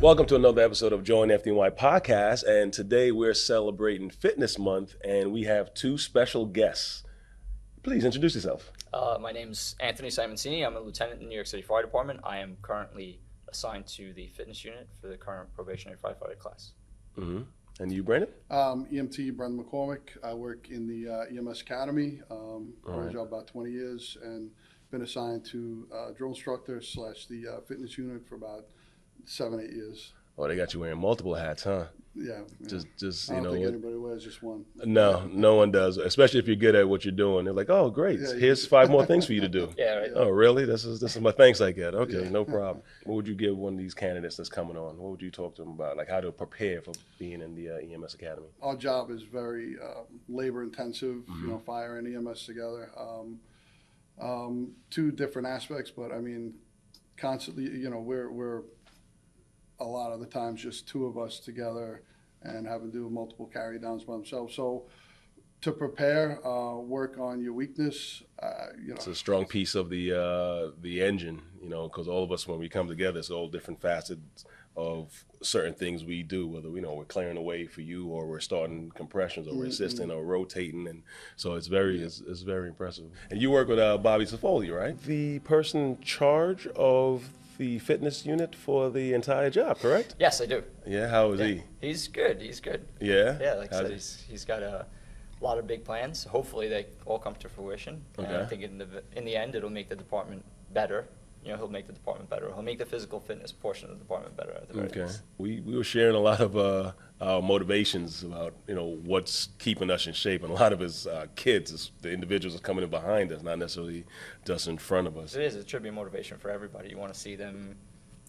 Welcome to another episode of Join FDNY Podcast, and today we're celebrating Fitness Month, and we have two special guests. Please introduce yourself. My name's Anthony Simoncini. I'm a lieutenant in the New York City Fire Department. I am currently assigned to the fitness unit for the current probationary firefighter class. Mm-hmm. And you, Brandon? EMT Brendan McCormack. I work in the EMS Academy. Been a job about 20 years and been assigned to drill instructor / the fitness unit for about 7-8 years. Oh, they got you wearing multiple hats, huh? Yeah. Just I you don't know. think anybody wears just one. No one does. Especially if you're good at what you're doing. They're like, oh, great. Yeah, Here's 5 more things for you to do. Yeah, right. Oh, really? This is my thanks I get. Okay, Yeah. no problem. What would you give one of these candidates that's coming on? What would you talk to them about? Like how to prepare for being in the EMS Academy? Our job is very labor intensive. Fire and EMS together. Two different aspects, but I mean, constantly. We're a lot of the times just two of us together and having to do multiple carry downs by themselves. So to prepare, work on your weakness. It's a strong piece of the engine, because all of us, when we come together, it's all different facets of certain things we do, whether we're clearing the way for you or we're starting compressions or we're assisting or rotating, and so it's very impressive. And you work with Bobby Cefoli, right? The person in charge of the fitness unit for the entire job, correct? Yes, I do. Yeah, how is he? He's good. Yeah? Yeah, like I said, he's got a lot of big plans. Hopefully they all come to fruition. Okay. And I think in the end, it'll make the department better. He'll make the department better. He'll make the physical fitness portion of the department better at the very least. We were sharing a lot of our motivations about, what's keeping us in shape. And a lot of his kids, the individuals are coming in behind us, not necessarily just in front of us. It is. It should be motivation for everybody. You want to see them,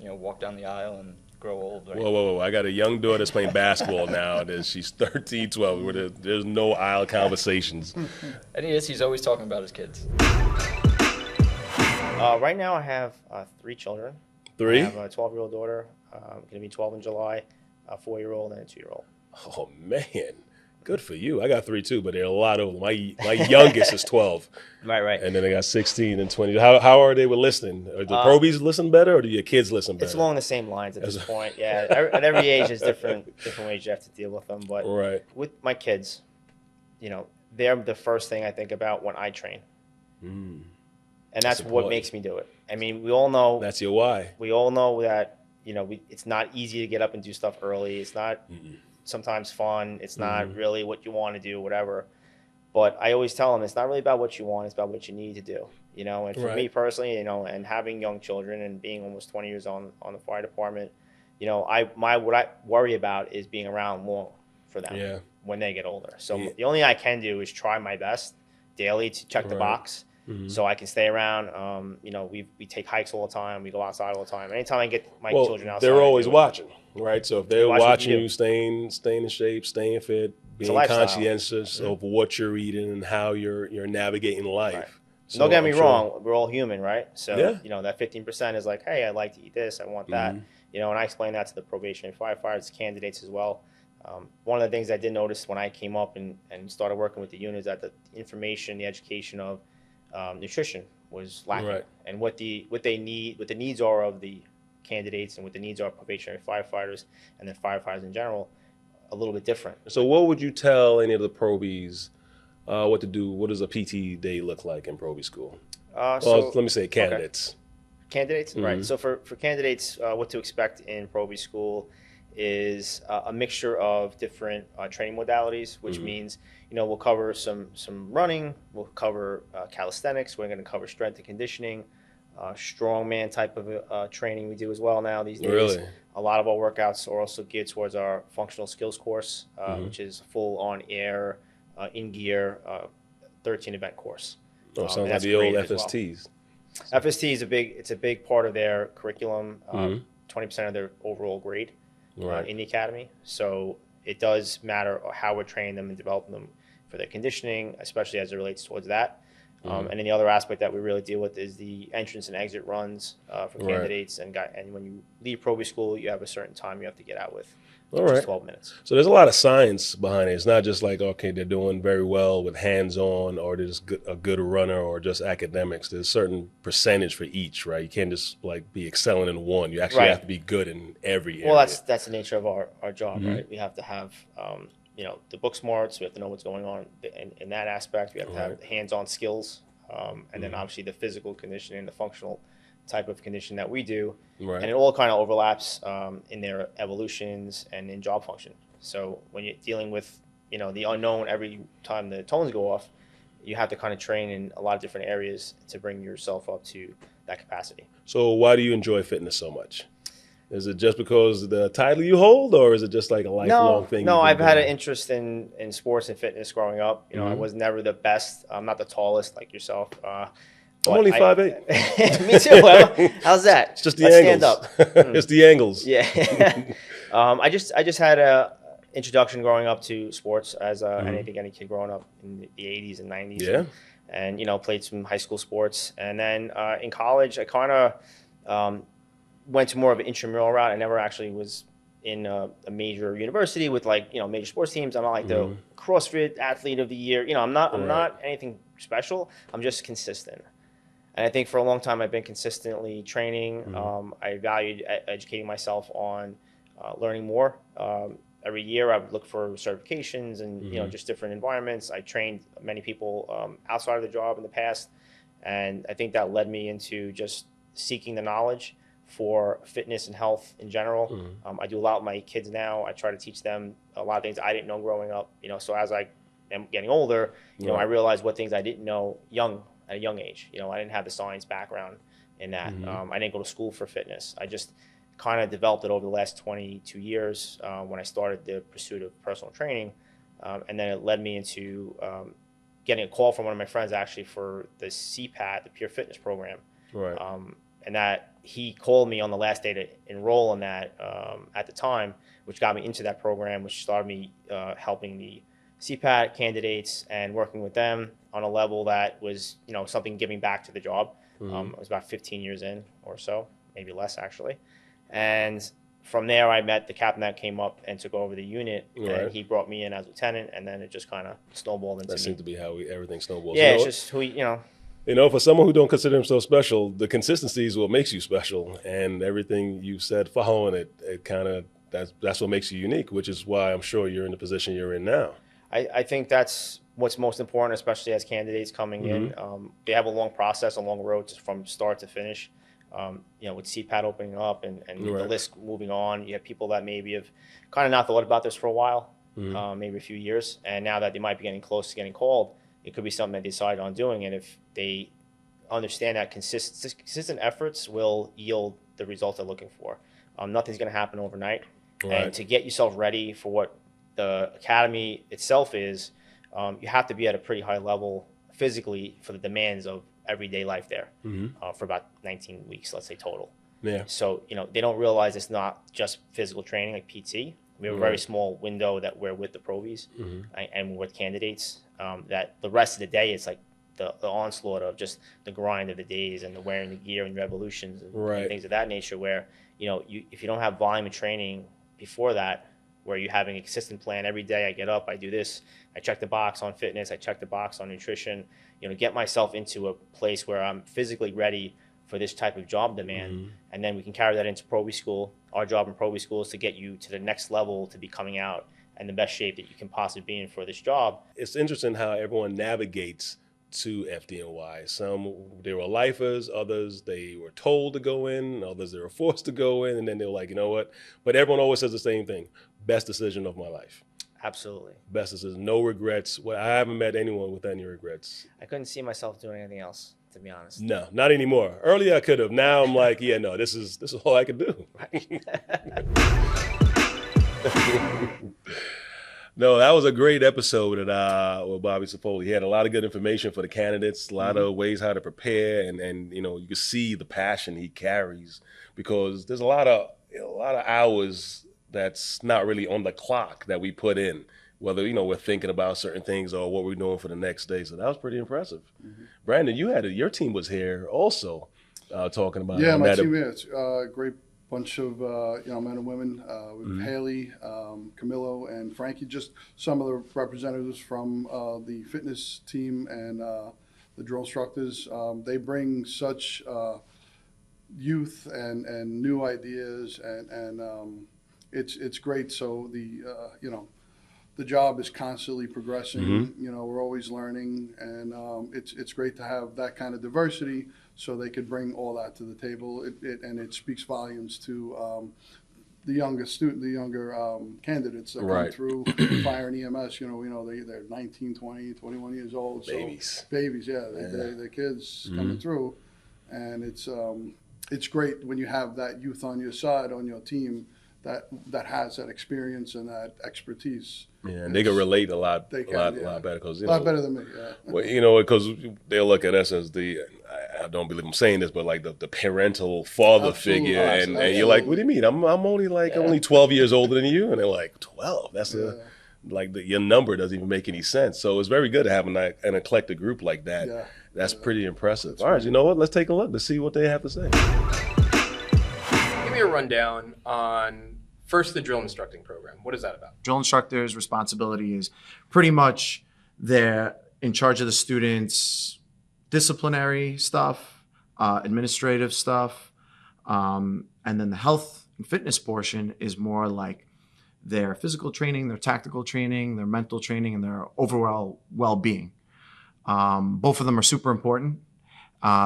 walk down the aisle and grow old. Right? Whoa. I got a young daughter that's playing basketball now. She's 13, 12. Where there's no aisle conversations. And he's always talking about his kids. Right now I have 3 children. 3? I have a 12-year-old daughter, going to be 12 in July, a 4-year-old, and a 2-year-old. Oh, man. Good for you. I got 3 too, but they're a lot older. My youngest is 12. Right. And then I got 16 and 20. How are they with listening? Do the Probies listen better or do your kids listen better? It's along the same lines at this point. Yeah, at every age, there's different ways you have to deal with them. But right. With my kids, they're the first thing I think about when I train. And that's what makes me do it. I mean, we all know. That's your why. We all know that, it's not easy to get up and do stuff early. It's not sometimes fun. It's not really what you want to do, whatever. But I always tell them it's not really about what you want. It's about what you need to do, And for me personally, and having young children and being almost 20 years on the fire department, what I worry about is being around long for them when they get older. So the only thing I can do is try my best daily to check the box. So I can stay around. We take hikes all the time. We go outside all the time. Anytime I get my children outside, they're always watching, right? So if they're watching you, staying in shape, staying fit, being conscientious of what you're eating and how you're navigating life. Right. So don't get me wrong, we're all human, right? So that 15% is like, hey, I like to eat this, I want that. And I explain that to the probationary firefighters candidates as well. One of the things I did notice when I came up and started working with the unit is that the information, the education of nutrition was lacking, and what the needs are of the candidates and what the needs are of probationary firefighters and then firefighters in general, a little bit different. So what would you tell any of the probies what to do? What does a PT day look like in Proby School? Let me say candidates. Okay. Candidates, right. So for candidates, what to expect in Proby School is a mixture of different training modalities, which means, we'll cover some running, we'll cover calisthenics, we're going to cover strength and conditioning, strongman type of training we do as well now these days. Really? A lot of our workouts are also geared towards our functional skills course, which is full on air, in gear, 13 event course. Sounds like the old FSTs. Well. FST is a big part of their curriculum, 20% of their overall grade. In the academy. So it does matter how we're training them and developing them for their conditioning, especially as it relates towards that. And then the other aspect that we really deal with is the entrance and exit runs for candidates. And when you leave Proby School, you have a certain time you have to get out with. All which right. is 12 minutes. So there's a lot of science behind it. It's not just like, okay, they're doing very well with hands-on, or they're just a good runner, or just academics. There's a certain percentage for each, right? You can't just like be excelling in one. You actually Right. have to be good in every area. Well, that's the nature of our job, Mhm. right? We have to have, the book smarts. We have to know what's going on in that aspect. We have to have hands-on skills, and then obviously the physical conditioning, the functional type of condition that we do, Right. and it all kind of overlaps in their evolutions and in job function. So when you're dealing with the unknown every time the tones go off, you have to kind of train in a lot of different areas to bring yourself up to that capacity. So why do you enjoy fitness so much? Is it just because of the title you hold, or is it just like a lifelong thing? No, you've I've been had doing? an interest in sports and fitness growing up. I Mhm. was never the best. I'm not the tallest like yourself. I'm only 5'8". Me too. Well, how's that? It's just the Let's angles. stand up. It's the angles. Yeah. I just had a introduction growing up to sports as any kid growing up in the 80s and 90s. Yeah. And played some high school sports, and then in college I kind of went to more of an intramural route. I never actually was in a major university with major sports teams. I'm not like the CrossFit athlete of the year. I'm not anything special. I'm just consistent. And I think for a long time I've been consistently training. I valued educating myself on learning more. Every year I would look for certifications and just different environments. I trained many people outside of the job in the past, and I think that led me into just seeking the knowledge for fitness and health in general. I do a lot with my kids now. I try to teach them a lot of things I didn't know growing up. So as I am getting older, I realized what things I didn't know at a young age. I didn't have the science background in that. I didn't go to school for fitness. I just kind of developed it over the last 22 years when I started the pursuit of personal training. And then it led me into getting a call from one of my friends actually for the CPAT, the Pure Fitness program. Right. And that he called me on the last day to enroll in that at the time, which got me into that program, which started me helping the CPAT candidates and working with them on a level that was, something giving back to the job. It was about 15 years in or so, maybe less actually. And from there, I met the captain that came up and took over the unit, and he brought me in as lieutenant, and then it just kind of snowballed into That seems to be how everything snowballs. Yeah, it's just who. For someone who don't consider himself special, the consistency is what makes you special, and everything you said following it kind of that's what makes you unique, which is why I'm sure you're in the position you're in now. I think that's what's most important, especially as candidates coming in. They have a long process, a long road from start to finish. With CPAT opening up and the list moving on, you have people that maybe have kind of not thought about this for a while, maybe a few years, and now that they might be getting close to getting called, it could be something they decide on doing. And if they understand that consistent efforts will yield the results they're looking for. Nothing's going to happen overnight. Right. And to get yourself ready for what the academy itself is, you have to be at a pretty high level physically for the demands of everyday life there for about 19 weeks, let's say, total. Yeah. So, they don't realize it's not just physical training like PT. We have a very small window that we're with the Probys and we're with candidates. That the rest of the day, it's like the onslaught of just the grind of the days and the wearing the gear and your evolutions and things of that nature where, if you don't have volume of training before that, where you're having a consistent plan every day, I get up, I do this, I check the box on fitness, I check the box on nutrition, get myself into a place where I'm physically ready for this type of job demand. And then we can carry that into Proby School. Our job in Proby School is to get you to the next level to be coming out in the best shape that you can possibly be in for this job. It's interesting how everyone navigates to FDNY. Some, they were lifers, others, they were told to go in, others, they were forced to go in, and then they were like, you know what? But everyone always says the same thing, best decision of my life. Absolutely. Best decision, no regrets. Well, I haven't met anyone with any regrets. I couldn't see myself doing anything else, to be honest. No, not anymore. Earlier I could have. Now I'm like, yeah, no, this is all I could do. No, that was a great episode with Bobby Cefoli. He had a lot of good information for the candidates, a lot of ways how to prepare, and you can see the passion he carries because there's a lot of hours that's not really on the clock that we put in, whether we're thinking about certain things or what we're doing for the next day. So that was pretty impressive. Brandon, your team was here also talking about my team. It's a great bunch of men and women. With Haley, Camilo, and Frankie, just some of the representatives from the fitness team and the drill instructors. They bring such youth and new ideas, and it's great. So the job is constantly progressing. We're always learning, and it's great to have that kind of diversity, so they could bring all that to the table. It speaks volumes to the younger candidates that come through fire and EMS. They're 19, 20, 21 years old. Babies, yeah. They're kids coming through, and it's great when you have that youth on your side, on your team, that has that experience and that expertise. Yeah, and they can relate a lot better because a lot better than me. Yeah. Well, because they'll look at us as I don't believe I'm saying this, but like the parental father figure, and you're like, what do you mean? I'm only only 12 years older than you, and they're like, 12. That's your number doesn't even make any sense. So it's very good to have an eclectic group like that. Yeah. That's pretty impressive. All right, you know what? Let's take a look to see what they have to say. Give me a rundown on first the drill instructing program. What is that about? Drill instructor's responsibility is pretty much they're in charge of the students' disciplinary stuff, administrative stuff, and then the health and fitness portion is more like their physical training, their tactical training, their mental training, and their overall well-being. Both of them are super important.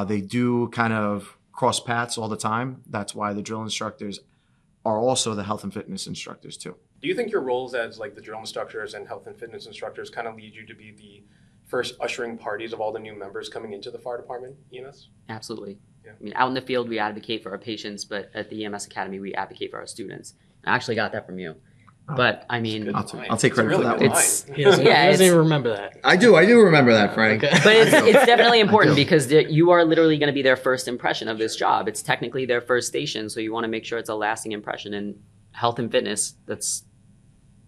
They do kind of cross paths all the time. That's why the drill instructors are also the health and fitness instructors too. Do you think your roles as like the drill instructors and health and fitness instructors kind of lead you to be the first ushering parties of all the new members coming into the fire department, EMS? Absolutely. Yeah. I mean, out in the field, we advocate for our patients, but at the EMS Academy, we advocate for our students. I actually got that from you. But I mean, I'll take credit for that one. He doesn't even remember that. I do remember that, Frank. Okay. But it's definitely important because you are literally going to be their first impression of this job. It's technically their first station, so you want to make sure it's a lasting impression. And health and fitness, that's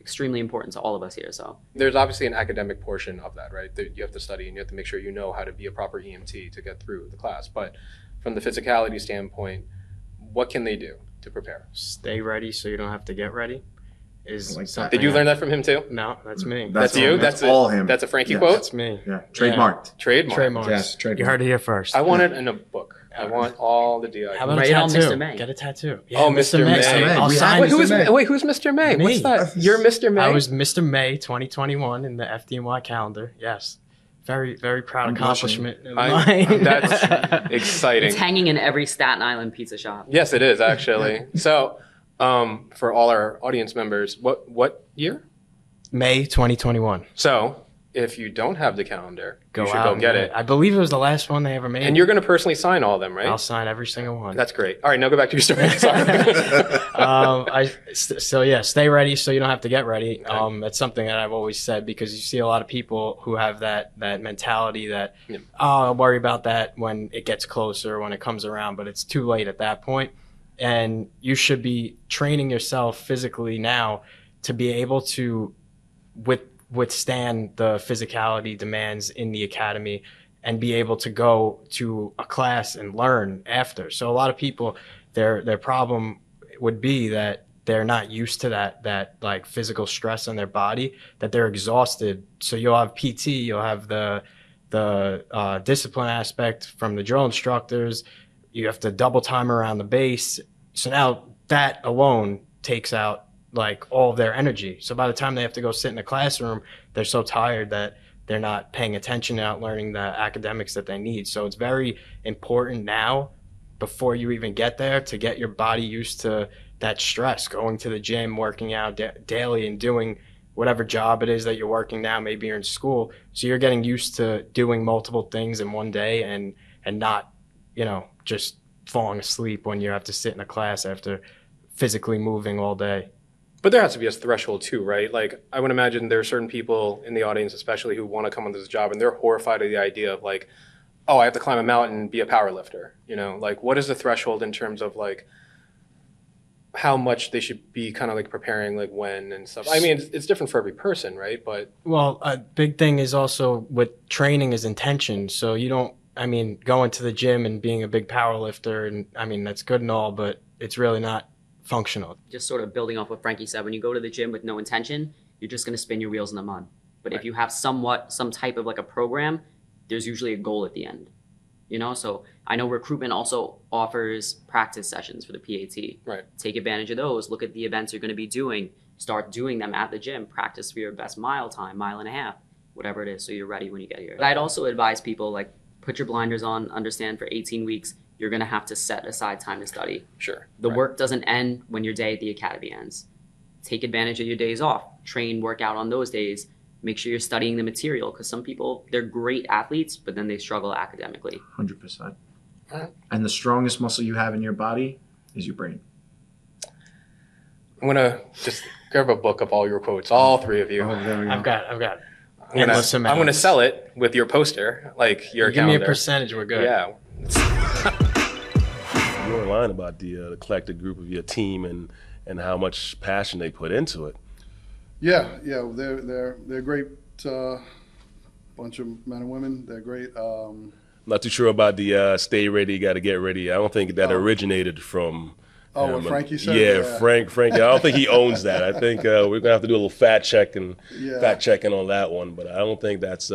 extremely important to all of us here. So there's obviously an academic portion of that, right? That you have to study and you have to make sure you know how to be a proper EMT to get through the class. But from the physicality standpoint, what can they do to prepare? Stay ready so you don't have to get ready. Did you learn that from him too? No, that's me. That's you? That's all him. That's a Frankie quote? That's me. Yeah, trademarked. Trademarked. Yes, trademarked. You heard it here first. I want it in a book. I want all the DI. How about Write a it on tattoo? Mr. May. Get a tattoo. Yeah, Mr. May. I'll sign Wait, Mr. May. who's Mr. May? Me. What's that? You're Mr. May? I was Mr. May 2021 in the FDNY calendar. Yes. Very, very proud accomplishment. That's exciting. It's hanging in every Staten Island pizza shop. Yes, it is actually. So, for all our audience members, what year? May 2021. So, if you don't have the calendar, Go you should out go and get it. I believe it was the last one they ever made. And you're going to personally sign all of them, right? I'll sign every single one. That's great. All right, now go back to your story. Sorry. Stay ready so you don't have to get ready. That's something that I've always said because you see a lot of people who have that mentality that, I'll worry about that when it gets closer, when it comes around, but it's too late at that point. And you should be training yourself physically now to be able to withstand the physicality demands in the academy and be able to go to a class and learn after. So a lot of people, their problem would be that they're not used to that like physical stress on their body, that they're exhausted. So you'll have PT, you'll have the discipline aspect from the drill instructors. You have to double time around the base. So now that alone takes out like all of their energy. So by the time they have to go sit in the classroom, they're so tired that they're not paying attention, they're not learning the academics that they need. So it's very important now, before you even get there, to get your body used to that stress, going to the gym, working out daily and doing whatever job it is that you're working now. Maybe you're in school. So you're getting used to doing multiple things in one day and not, just falling asleep when you have to sit in a class after physically moving all day. But there has to be a threshold too, right? Like, I would imagine there are certain people in the audience, especially who want to come into this job, and they're horrified at the idea of like, oh, I have to climb a mountain and be a power lifter. Like, what is the threshold in terms of like how much they should be kind of like preparing, like when and stuff? I mean, it's different for every person, right? But well, a big thing is also with training is intention. So you don't, going to the gym and being a big power lifter, and that's good and all, but it's really not functional. Just sort of building off what Frankie said, when you go to the gym with no intention, you're just going to spin your wheels in the mud. But if you have some type of like a program, there's usually a goal at the end, you know? So I know recruitment also offers practice sessions for the PAT. Right. Take advantage of those. Look at the events you're going to be doing. Start doing them at the gym. Practice for your best mile time, mile and a half, whatever it is, so you're ready when you get here. But I'd also advise people, like, put your blinders on, understand for 18 weeks, you're going to have to set aside time to study. Sure. The work doesn't end when your day at the academy ends. Take advantage of your days off. Train, work out on those days. Make sure you're studying the material, because some people, they're great athletes, but then they struggle academically. 100%. And the strongest muscle you have in your body is your brain. I'm going to just grab a book of all your quotes, all three of you. Oh, there we go. I've got I'm going to sell it with your poster, like your Give calendar. me a percentage, we're good. Yeah. You were lying about the collective group of your team and how much passion they put into it. Yeah, they're great bunch of men and women. They're great. I'm not too sure about the stay ready, got to get ready. I don't think that originated from. What Frankie said? Yeah, Frank. I don't think he owns that. I think we're gonna have to do a little fact checking on that one. But I don't think that's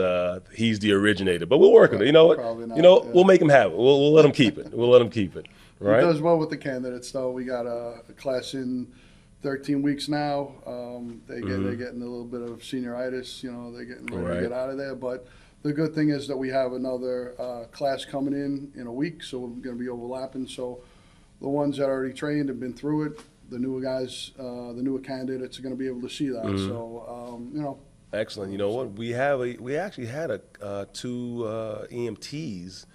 he's the originator. But we'll work with it. You know what? Probably not, We'll make him have it. We'll let him keep it. Right? He does well with the candidates, though. We got a class in 13 weeks now. They're getting a little bit of senioritis. They're getting ready to get out of there. But the good thing is that we have another class coming in a week, so we're going to be overlapping. So the ones that are already trained have been through it. The newer guys, the newer candidates are going to be able to see that. So, Excellent. You know what? We actually had two EMTs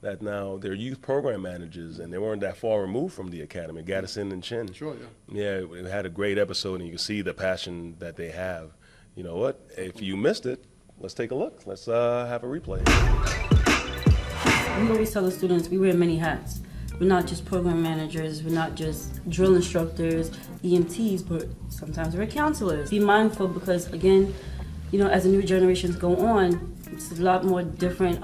that now they're youth program managers, and they weren't that far removed from the academy, Gadison and Chin. Sure, yeah. We had a great episode, and you can see the passion that they have. You know what? If you missed it, let's take a look. Let's have a replay. We always tell the students we wear many hats. We're not just program managers, we're not just drill instructors, EMTs, but sometimes we're counselors. Be mindful because, again, as the new generations go on, it's a lot more different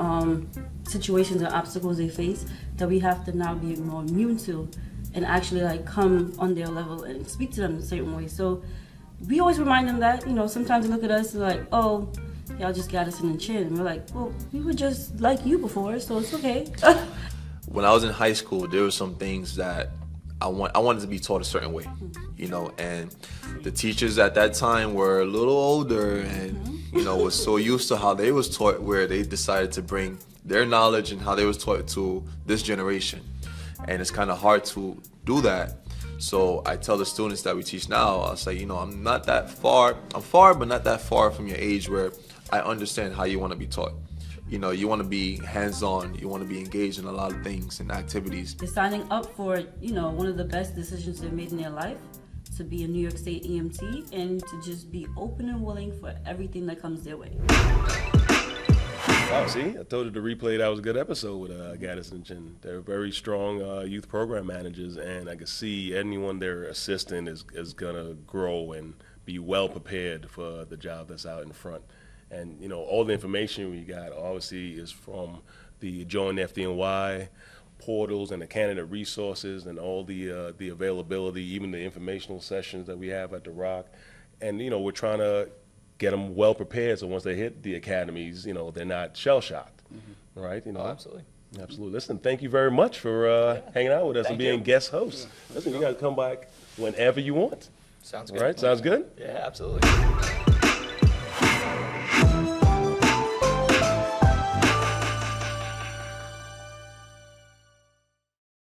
situations and obstacles they face that we have to now be more immune to and actually come on their level and speak to them in a certain way. So we always remind them that, sometimes they look at us like, oh, y'all just got us in the chin. And we're like, well, we were just like you before, so it's okay. When I was in high school, there were some things that I wanted to be taught a certain way, and the teachers at that time were a little older and, was so used to how they was taught, where they decided to bring their knowledge and how they was taught to this generation. And it's kind of hard to do that. So I tell the students that we teach now, I'll say, I'm not that far. I'm far, but not that far from your age where I understand how you want to be taught. You want to be hands-on. You want to be engaged in a lot of things and activities. They're signing up for, one of the best decisions they've made in their life, to be a New York State EMT and to just be open and willing for everything that comes their way. Wow, see, I told you to replay. That was a good episode with Gadison and Chin. They're very strong youth program managers, and I can see anyone they're assisting is going to grow and be well prepared for the job that's out in front. And, all the information we got obviously is from the Join FDNY portals and the candidate resources and all the availability, even the informational sessions that we have at the Rock. And, we're trying to get them well prepared so once they hit the academies, they're not shell-shocked, right? Absolutely. Absolutely. Listen, thank you very much for hanging out with us and being guest hosts. Listen, you got to come back whenever you want. Sounds good. All right, sounds good? Yeah, absolutely.